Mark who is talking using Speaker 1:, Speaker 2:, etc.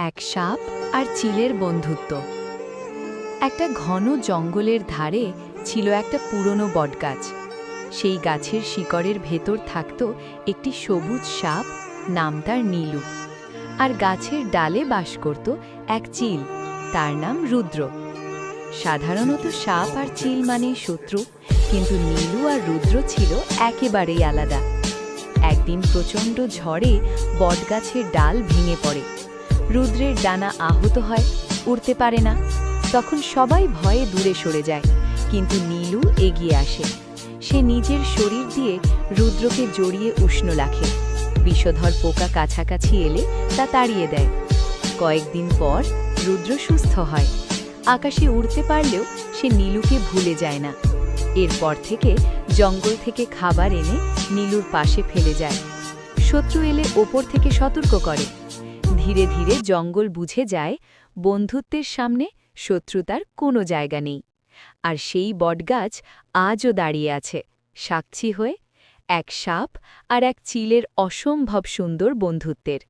Speaker 1: এক সাপ আর চিলের বন্ধুত্ব। একটা ঘন জঙ্গলের ধারে ছিল একটা পুরনো বটগাছ। সেই গাছের শিকড়ের ভেতর থাকত একটি সবুজ সাপ, নাম তার নীলু। আর গাছের ডালে বাস করত এক চিল, তার নাম রুদ্র। সাধারণত সাপ আর চিল মানেই শত্রু, কিন্তু নীলু আর রুদ্র ছিল একেবারেই আলাদা। একদিন প্রচণ্ড ঝড়ে বটগাছের ডাল ভেঙে পড়ে। রুদ্রের ডানা আহত হয়, উড়তে পারে না। তখন সবাই ভয়ে দূরে সরে যায়, কিন্তু নীলু এগিয়ে আসে। সে নিজের শরীর দিয়ে রুদ্রকে জড়িয়ে উষ্ণ রাখে। বিষধর পোকা কাছাকাছি এলে তা তাড়িয়ে দেয়। কয়েকদিন পর রুদ্র সুস্থ হয়। আকাশে উড়তে পারলেও সে নীলুকে ভুলে যায় না। এরপর থেকে জঙ্গল থেকে খাবার এনে নীলুর পাশে ফেলে যায়। শত্রু এলে ওপর থেকে সতর্ক করে। ধীরে ধীরে জঙ্গল বুঝে যায় বন্ধুত্বের সামনে শত্রুতার কোনো জায়গা নেই। আর সেই বটগাছ আজও দাঁড়িয়ে আছে, সাক্ষী হয়ে এক সাপ আর এক চিলের অসম্ভব সুন্দর বন্ধুত্বের।